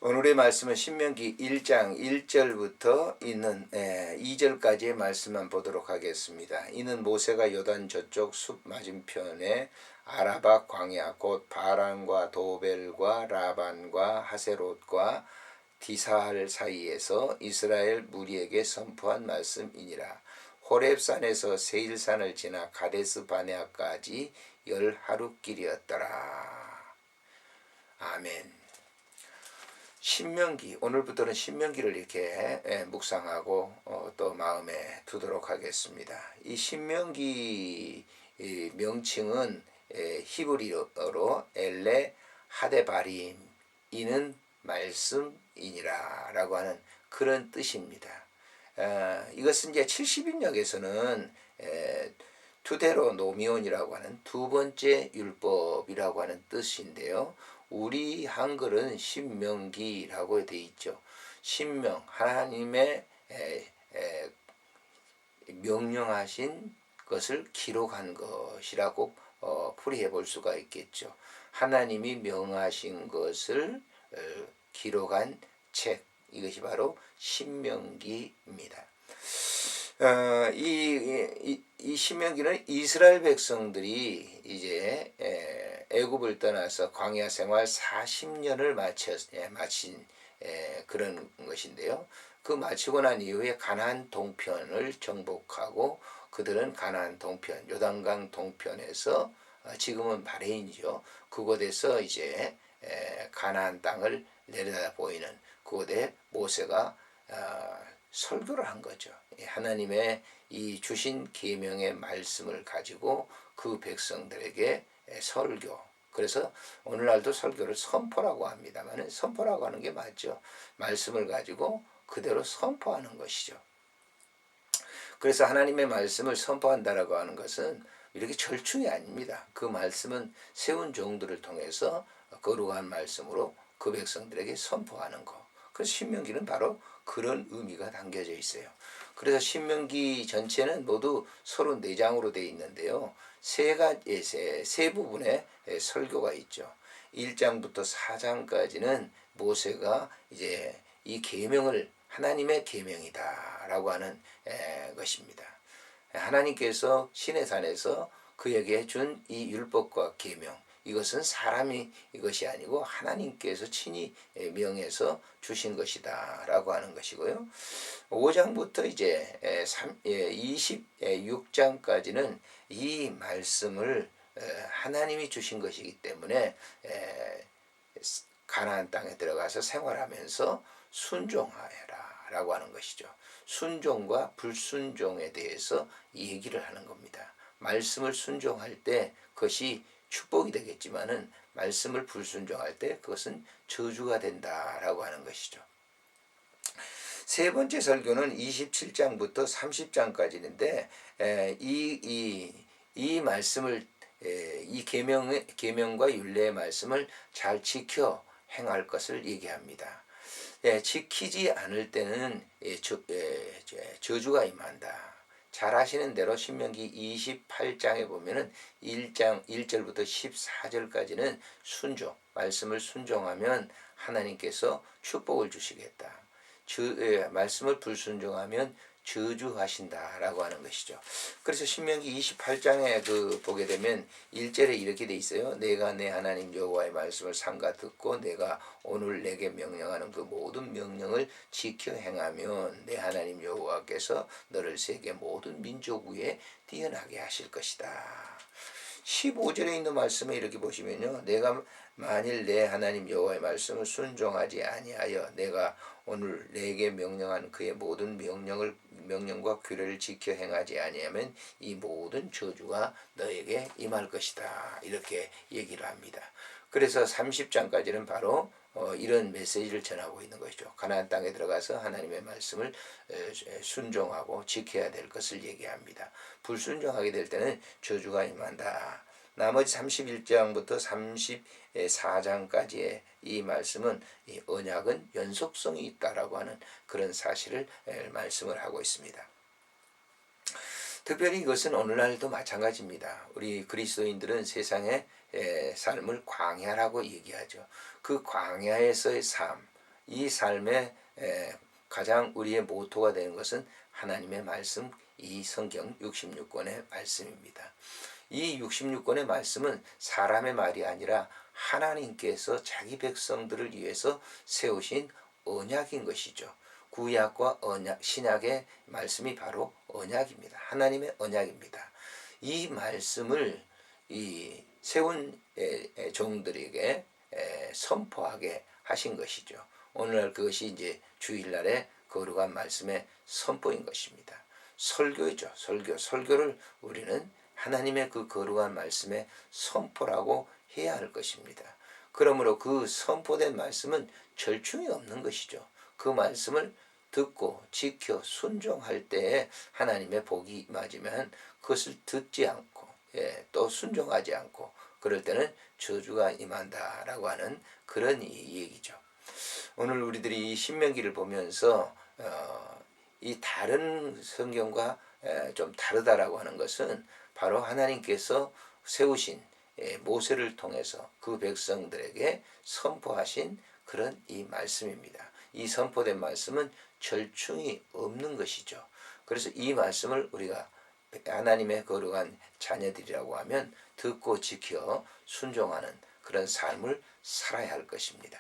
오늘의 말씀은 신명기 1장 1절부터 있는 2절까지의 말씀만 보도록 하겠습니다. 이는 모세가 요단 저쪽 숲 맞은편에 아라바 광야 곧 바란과 도벨과 라반과 하세롯과 디사할 사이에서 이스라엘 무리에게 선포한 말씀이니라. 호렙산에서 세일산을 지나 가데스 바네아까지 10하루길이었더라. 아멘. 신명기, 오늘부터는 신명기를 이렇게 묵상하고 또 마음에 두도록 하겠습니다. 이 신명기 명칭은 히브리어로 엘레 하데바림, 이는 말씀이니라 라고 하는 그런 뜻입니다. 이것은 이제 70인역에서는 투데로노미온이라고 하는 두 번째 율법이라고 하는 뜻인데요. 우리 한글은 신명기라고 되어 있죠. 신명, 하나님의 명령하신 것을 기록한 것이라고 풀이해 볼 수가 있겠죠. 하나님이 명하신 것을 기록한 책, 이것이 바로 신명기입니다. 이 신명기는 이스라엘 백성들이 이제 애굽을 떠나서 광야 생활 40년을 마친 그런 것인데요. 그 마치고 난 이후에 가나안 동편을 정복하고 그들은 가나안 동편, 요단강 동편에서 지금은 바레인이죠. 그곳에서 이제 가나안 땅을 내려다 보이는 그곳에 모세가 설교를 한 거죠. 하나님의 이 주신 계명의 말씀을 가지고 그 백성들에게 설교. 그래서 오늘날도 설교를 선포라고 합니다만 선포라고 하는 게 맞죠. 말씀을 가지고 그대로 선포하는 것이죠. 그래서 하나님의 말씀을 선포한다라고 하는 것은 이렇게 절충이 아닙니다. 그 말씀은 세운 종들을 통해서 거룩한 말씀으로 그 백성들에게 선포하는 것. 그래서 신명기는 바로 그런 의미가 담겨져 있어요. 그래서 신명기 전체는 모두 34장으로 되어 있는데요. 세 부분의 설교가 있죠. 1장부터 4장까지는 모세가 이제 이 계명을 하나님의 계명이다라고 하는 것입니다. 하나님께서 시내산에서 그에게 준 이 율법과 계명, 이것은 사람이 이것이 아니고 하나님께서 친히 명해서 주신 것이다 라고 하는 것이고요. 5장부터 이제 26장까지는 이 말씀을 하나님이 주신 것이기 때문에 가나안 땅에 들어가서 생활하면서 순종하여라 라고 하는 것이죠. 순종과 불순종에 대해서 얘기를 하는 겁니다. 말씀을 순종할 때 그것이 축복이 되겠지만은 말씀을 불순종할 때 그것은 저주가 된다라고 하는 것이죠. 세 번째 설교는 27장부터 30장까지인데 이 말씀을 이 계명과 율례의 말씀을 잘 지켜 행할 것을 얘기합니다. 지키지 않을 때는 저주가 임한다. 잘 아시는 대로 신명기 28장에 보면은 1장 1절부터 14절까지는 순종, 말씀을 순종하면 하나님께서 축복을 주시겠다. 말씀을 불순종하면 저주하신다라고 하는 것이죠. 그래서 신명기 28장에 보게 되면 1절에 이렇게 돼 있어요. 내가 내 하나님 여호와의 말씀을 삼가 듣고 내가 오늘 내게 명령하는 그 모든 명령을 지켜 행하면 내 하나님 여호와께서 너를 세계 모든 민족 위에 뛰어나게 하실 것이다. 15절에 있는 말씀에 이렇게 보시면요. 내가 만일 내 하나님 여호와의 말씀을 순종하지 아니하여 내가 오늘 내게 명령한 그의 모든 명령과 규례를 지켜 행하지 아니하면 이 모든 저주가 너에게 임할 것이다. 이렇게 얘기를 합니다. 그래서 30장까지는 바로 이런 메시지를 전하고 있는 것이죠. 가나안 땅에 들어가서 하나님의 말씀을 순종하고 지켜야 될 것을 얘기합니다. 불순종하게 될 때는 저주가 임한다. 나머지 31장부터 34장까지의 이 말씀은 이 언약은 연속성이 있다라고 하는 그런 사실을 말씀을 하고 있습니다. 특별히 이것은 오늘날도 마찬가지입니다. 우리 그리스도인들은 세상의 삶을 광야라고 얘기하죠. 그 광야에서의 삶, 이 삶의 가장 우리의 모토가 되는 것은 하나님의 말씀, 이 성경 66권의 말씀입니다. 이 66권의 말씀은 사람의 말이 아니라 하나님께서 자기 백성들을 위해서 세우신 언약인 것이죠. 구약과 언약, 신약의 말씀이 바로 언약입니다. 하나님의 언약입니다. 이 말씀을 이 세운 종들에게 선포하게 하신 것이죠. 오늘날 그것이 이제 주일날의 거룩한 말씀의 선포인 것입니다. 설교이죠. 설교를 우리는 하나님의 그 거룩한 말씀의 선포라고 해야 할 것입니다. 그러므로 그 선포된 말씀은 절충이 없는 것이죠. 그 말씀을 듣고 지켜 순종할 때에 하나님의 복이 임하지만 그것을 듣지 않고 또 순종하지 않고 그럴 때는 저주가 임한다라고 하는 그런 얘기죠. 오늘 우리들이 이 신명기를 보면서 이 다른 성경과 좀 다르다라고 하는 것은 바로 하나님께서 세우신 모세를 통해서 그 백성들에게 선포하신 그런 이 말씀입니다. 이 선포된 말씀은 절충이 없는 것이죠. 그래서 이 말씀을 우리가 하나님의 거룩한 자녀들이라고 하면 듣고 지켜 순종하는 그런 삶을 살아야 할 것입니다.